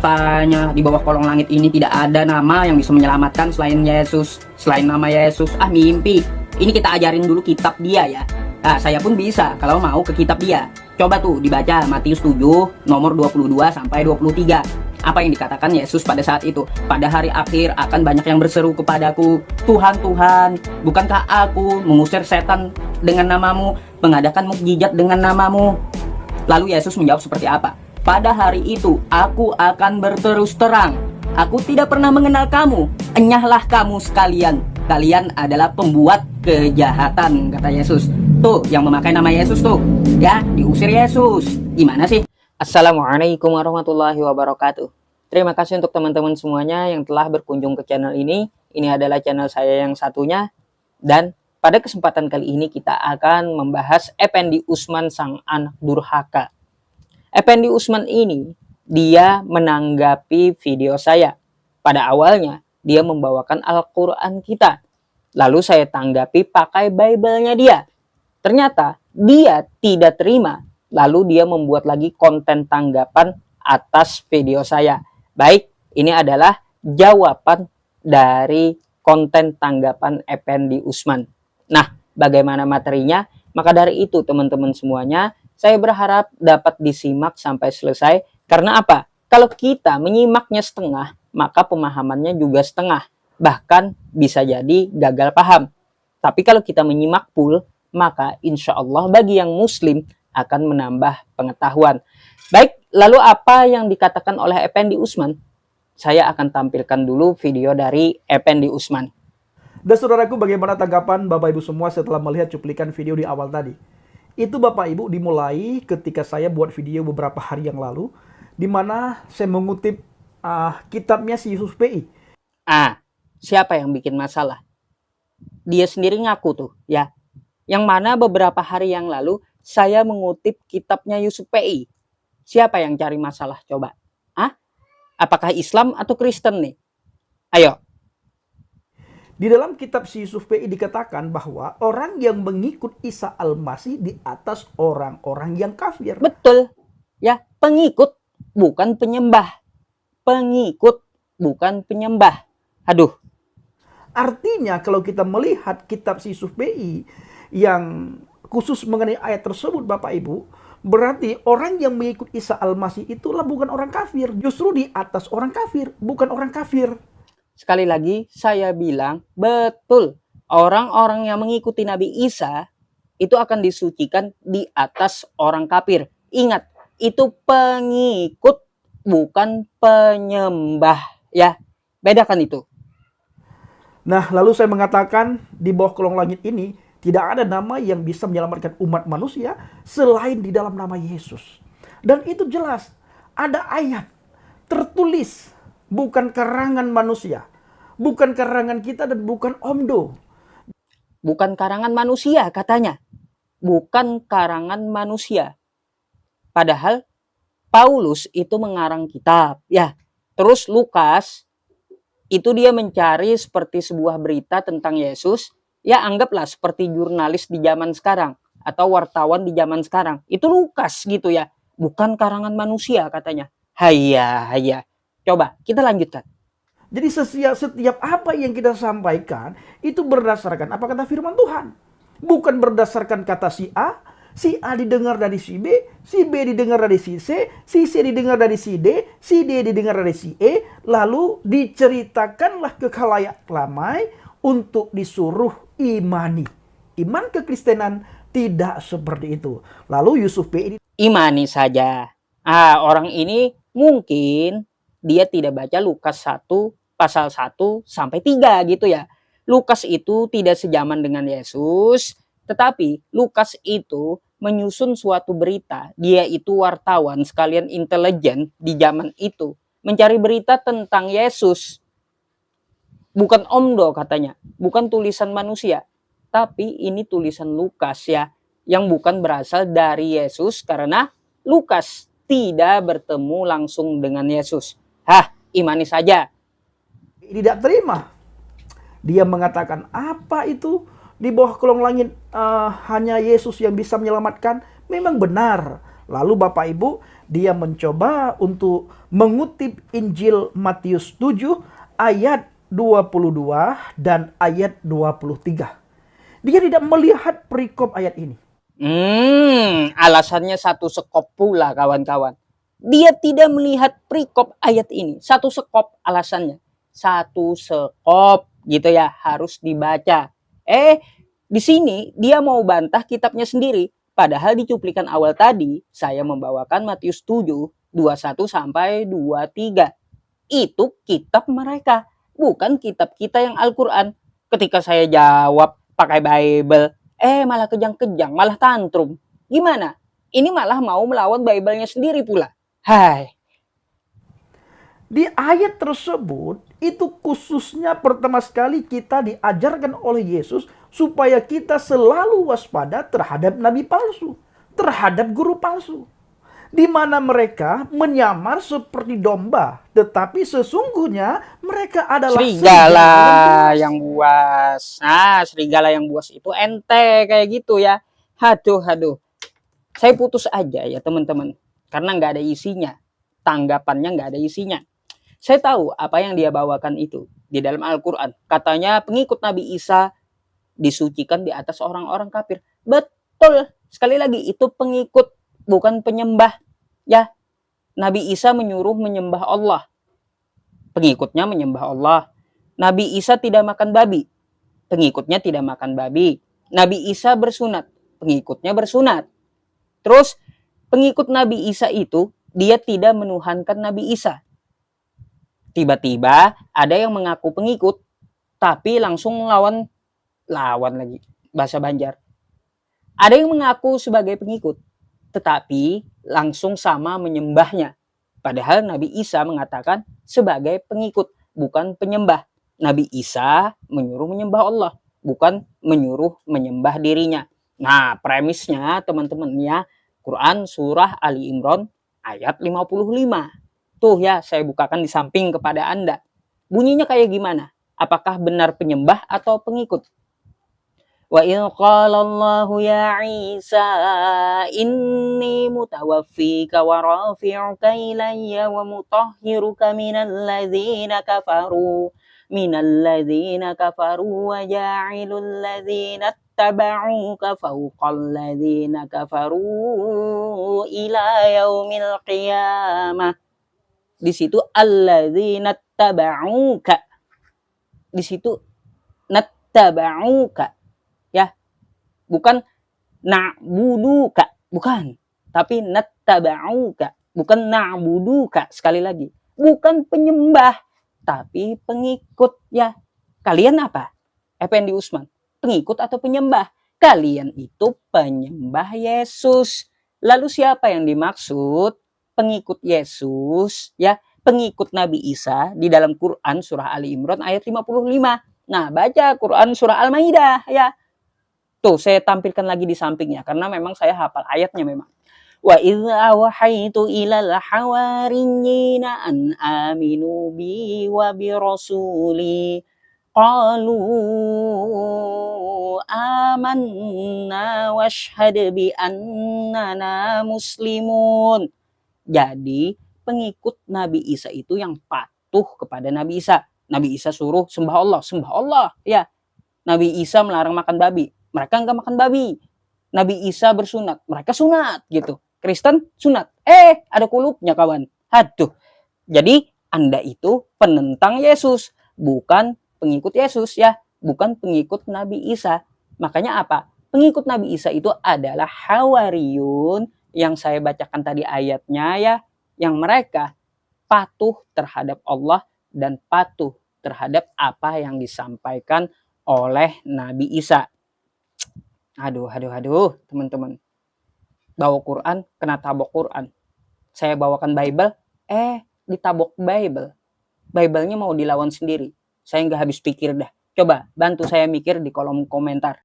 Katanya di bawah kolong langit ini tidak ada nama yang bisa menyelamatkan selain Yesus. Selain nama Yesus, mimpi. Ini kita ajarin dulu kitab dia ya. Nah, saya pun bisa kalau mau ke kitab dia. Coba tuh dibaca Matius 7 nomor 22 sampai 23. Apa yang dikatakan Yesus pada saat itu? Pada hari akhir akan banyak yang berseru kepadaku, Tuhan, Tuhan, bukankah aku mengusir setan dengan namamu, mengadakan mukjizat dengan namamu? Lalu Yesus menjawab seperti apa? Pada hari itu aku akan berterus terang, aku tidak pernah mengenal kamu, enyahlah kamu sekalian, kalian adalah pembuat kejahatan, kata Yesus. Tuh yang memakai nama Yesus tuh, ya diusir Yesus. Gimana sih? Assalamualaikum warahmatullahi wabarakatuh. Terima kasih untuk teman-teman semuanya yang telah berkunjung ke channel ini. Ini adalah channel saya yang satunya. Dan pada kesempatan kali ini kita akan membahas Effendi Usman sang anak durhaka. Effendi Usman ini, dia menanggapi video saya. Pada awalnya, dia membawakan Al-Quran kita. Lalu saya tanggapi pakai Bible-nya dia. Ternyata, dia tidak terima. Lalu dia membuat lagi konten tanggapan atas video saya. Baik, ini adalah jawaban dari konten tanggapan Effendi Usman. Nah, bagaimana materinya? Maka dari itu, teman-teman semuanya, saya berharap dapat disimak sampai selesai. Karena apa? Kalau kita menyimaknya setengah, maka pemahamannya juga setengah. Bahkan bisa jadi gagal paham. Tapi kalau kita menyimak full, maka insya Allah bagi yang muslim akan menambah pengetahuan. Baik, lalu apa yang dikatakan oleh Effendi Usman? Saya akan tampilkan dulu video dari Effendi Usman. Dan saudaraku, bagaimana tanggapan Bapak Ibu semua setelah melihat cuplikan video di awal tadi? Itu Bapak Ibu dimulai ketika saya buat video beberapa hari yang lalu, di mana saya mengutip kitabnya si Yusuf PI. Siapa yang bikin masalah? Dia sendiri ngaku tuh ya. Yang mana beberapa hari yang lalu saya mengutip kitabnya Yusuf PI. Siapa yang cari masalah coba? Apakah Islam atau Kristen nih? Ayo. Di dalam kitab si Yusuf PI dikatakan bahwa orang yang mengikut Isa Al-Masih di atas orang-orang yang kafir. Betul. Ya, pengikut bukan penyembah. Pengikut bukan penyembah. Aduh. Artinya kalau kita melihat kitab si Yusuf PI yang khusus mengenai ayat tersebut Bapak Ibu, berarti orang yang mengikut Isa Al-Masih itulah bukan orang kafir. Justru di atas orang kafir, bukan orang kafir. Sekali lagi saya bilang betul. Orang-orang yang mengikuti Nabi Isa itu akan disucikan di atas orang kafir. Ingat, itu pengikut bukan penyembah ya. Bedakan itu. Nah, lalu saya mengatakan di bawah kolong langit ini tidak ada nama yang bisa menyelamatkan umat manusia selain di dalam nama Yesus. Dan itu jelas. Ada ayat tertulis, bukan karangan manusia, bukan karangan kita dan bukan Omdo. Bukan karangan manusia katanya. Bukan karangan manusia. Padahal Paulus itu mengarang kitab. Ya, terus Lukas itu dia mencari seperti sebuah berita tentang Yesus. Ya, anggaplah seperti jurnalis di zaman sekarang atau wartawan di zaman sekarang. Itu Lukas gitu ya. Bukan karangan manusia katanya. Hayya. Coba kita lanjutkan. Jadi setiap apa yang kita sampaikan itu berdasarkan apa kata firman Tuhan. Bukan berdasarkan kata si A didengar dari si B didengar dari si C didengar dari si D didengar dari si E, lalu diceritakanlah ke khalayak ramai untuk disuruh imani. Iman kekristenan tidak seperti itu. Lalu Yusuf PI imani saja. Orang ini mungkin dia tidak baca Lukas 1 pasal 1 sampai 3 gitu ya. Lukas itu tidak sejaman dengan Yesus, tetapi Lukas itu menyusun suatu berita. Dia itu wartawan sekalian intelijen di zaman itu, mencari berita tentang Yesus. Bukan Omdo katanya, bukan tulisan manusia, tapi ini tulisan Lukas ya, yang bukan berasal dari Yesus karena Lukas tidak bertemu langsung dengan Yesus. Imani saja. tidak terima. Dia mengatakan apa itu di bawah kolong langit hanya Yesus yang bisa menyelamatkan. Memang benar. Lalu Bapak Ibu Dia mencoba untuk mengutip Injil Matius 7 ayat 22 dan ayat 23. Dia tidak melihat perikop ayat ini. Alasannya satu sekop pula kawan-kawan. Dia tidak melihat perikop ayat ini. Satu sekop alasannya. Satu sekop gitu ya, harus dibaca. Di sini dia mau bantah kitabnya sendiri. Padahal di cuplikan awal tadi, saya membawakan Matius 7, 21 sampai 23. Itu kitab mereka, bukan kitab kita yang Al-Quran. Ketika saya jawab pakai Bible, malah kejang-kejang, malah tantrum. Gimana? Ini malah mau melawan Bible-nya sendiri pula. Hai. Di ayat tersebut, itu khususnya pertama sekali kita diajarkan oleh Yesus supaya kita selalu waspada terhadap nabi palsu, terhadap guru palsu. Di mana mereka menyamar seperti domba, tetapi sesungguhnya mereka adalah serigala yang buas. Nah, serigala yang buas itu ente kayak gitu ya. Haduh. Saya putus aja ya teman-teman, karena nggak ada isinya. Tanggapannya nggak ada isinya. Saya tahu apa yang dia bawakan itu di dalam Al-Quran. Katanya pengikut Nabi Isa disucikan di atas orang-orang kafir. Betul. Sekali lagi, itu pengikut, bukan penyembah. Ya, Nabi Isa menyuruh menyembah Allah. Pengikutnya menyembah Allah. Nabi Isa tidak makan babi. Pengikutnya tidak makan babi. Nabi Isa bersunat. Pengikutnya bersunat. Terus, pengikut Nabi Isa itu, dia tidak menuhankan Nabi Isa. Tiba-tiba ada yang mengaku pengikut, tapi langsung lawan lagi, bahasa Banjar. Ada yang mengaku sebagai pengikut, tetapi langsung sama menyembahnya. Padahal Nabi Isa mengatakan sebagai pengikut, bukan penyembah. Nabi Isa menyuruh menyembah Allah, bukan menyuruh menyembah dirinya. Nah, premisnya teman-teman ya, Quran surah Ali Imran ayat 55. Tuh ya, saya bukakan di samping kepada Anda. Bunyinya kayak gimana? Apakah benar penyembah atau pengikut? Wa idh qala Allahu ya Isa inni mutawaffika wa rafi'uka ilayya wa mutahhiruka minal ladzina kafaru wa ja'ilul ladzina ittaba'uka fawqal ladzina kafaru ila yaumil qiyamah. Di situ alladzina tabauka. Di situ nattabauka. Ya. Bukan na'buduka, bukan. Tapi nattabauka, bukan na'buduka. Sekali lagi, bukan penyembah, tapi pengikut ya. Kalian apa? Effendi Usman, pengikut atau penyembah? Kalian itu penyembah Yesus. Lalu siapa yang dimaksud? Pengikut Yesus ya, pengikut Nabi Isa di dalam Quran surah Ali Imran ayat 55. Nah, baca Quran surah Al-Maidah ya. Tuh, saya tampilkan lagi di sampingnya karena memang saya hafal ayatnya memang. Wa idza awhaitu ilal hawariyina an aminu bi wa bi rasuli qalu amanna washhad bi annana muslimun. Jadi pengikut Nabi Isa itu yang patuh kepada Nabi Isa. Nabi Isa suruh sembah Allah ya. Nabi Isa melarang makan babi, mereka enggak makan babi. Nabi Isa bersunat, mereka sunat gitu. Kristen sunat, ada kulupnya kawan. Aduh. Jadi Anda itu penentang Yesus, bukan pengikut Yesus ya, bukan pengikut Nabi Isa. Makanya apa? Pengikut Nabi Isa itu adalah hawariyun yang saya bacakan tadi ayatnya ya, yang mereka patuh terhadap Allah dan patuh terhadap apa yang disampaikan oleh Nabi Isa. Aduh, teman-teman. Bawa Quran, kena tabok Quran. Saya bawakan Bible, ditabok Bible. Bible-nya mau dilawan sendiri. Saya nggak habis pikir dah. Coba bantu saya mikir di kolom komentar.